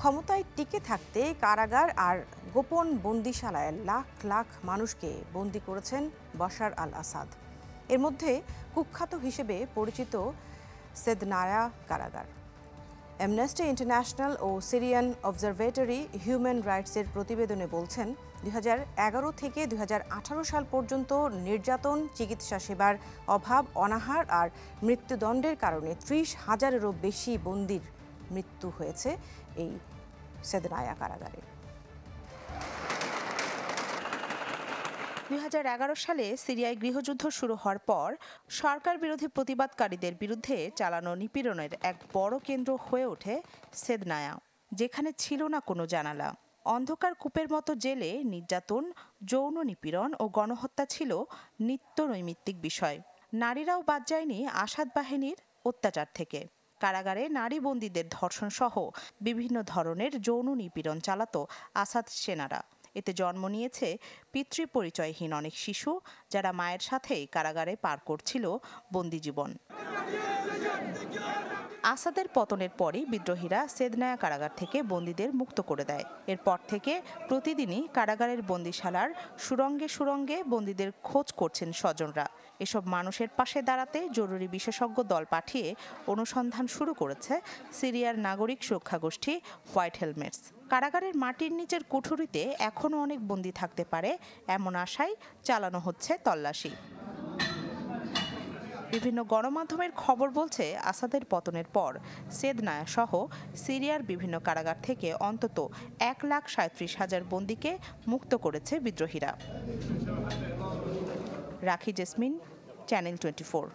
ক্ষমতায় টিকে থাকতে কারাগার আর গোপন বন্দিশালায় লাখ লাখ মানুষকে বন্দী করেছেন বাশার আল আসাদ। এর মধ্যে কুখ্যাত হিসেবে পরিচিত সেদনায়া কারাগার। অ্যামনেস্টি ইন্টারন্যাশনাল ও সিরিয়ান অবজারভেটরি হিউম্যান রাইটসের প্রতিবেদনে বলছেন 2011 থেকে 2018 সাল পর্যন্ত নির্যাতন, চিকিৎসা সেবার অভাব, অনাহার আর মৃত্যুদণ্ডের কারণে 30,000-এরও বেশি বন্দীর মৃত্যু হয়েছে এই সেদনায়া কারাগারে। 2011 সালে সিরিয়ায় গৃহযুদ্ধ শুরু হওয়ার পর সরকার বিরোধী প্রতিবাদকারীদের বিরুদ্ধে চালানো নিপীড়নের এক বড় কেন্দ্র হয়ে ওঠে সেদনায়া, যেখানে ছিল না কোনো জানালা। অন্ধকার কূপের মতো জেলে নির্যাতন, যৌন নিপীড়ন ও গণহত্যা ছিল নিত্য নৈমিত্তিক বিষয়। নারীরাও বাদ যায়নি আসাদ বাহিনীর অত্যাচার থেকে। কারাগারে নারী বন্দীদের ধর্ষণ সহ বিভিন্ন ধরনের যৌন নিপীড়ন চালাতো আসাদ সেনারা। এতে জন্ম নিয়েছে পিতৃপরিচয়হীন অনেক শিশু, যারা মায়ের সাথেই কারাগারে পার করছিল বন্দি জীবন। আসাদের পতনের পরই বিদ্রোহীরা সেদনায়া কারাগার থেকে বন্দীদের মুক্ত করে দেয়। এরপর থেকে প্রতিদিনই কারাগারের বন্দিশালার সুরঙ্গে সুরঙ্গে বন্দীদের খোঁজ করছেন স্বজনরা। এসব মানুষের পাশে দাঁড়াতে জরুরি বিশেষজ্ঞ দল পাঠিয়ে অনুসন্ধান শুরু করেছে সিরিয়ার নাগরিক সুরক্ষা গোষ্ঠী হোয়াইট হেলমেটস। কারাগারের মাটির নিচের কুঠুরিতে এখনও অনেক বন্দী থাকতে পারে এমন আশায় চালানো হচ্ছে তল্লাশি। বিভিন্ন গণমাধ্যমের খবর বলছে, আসাদের পতনের পর সেদনায়া সহ সিরিয়ার বিভিন্ন কারাগার থেকে অন্তত 1,37,000 বন্দীকে মুক্ত করেছে বিদ্রোহীরা। রাখি জেসমিন, চ্যানেল 24।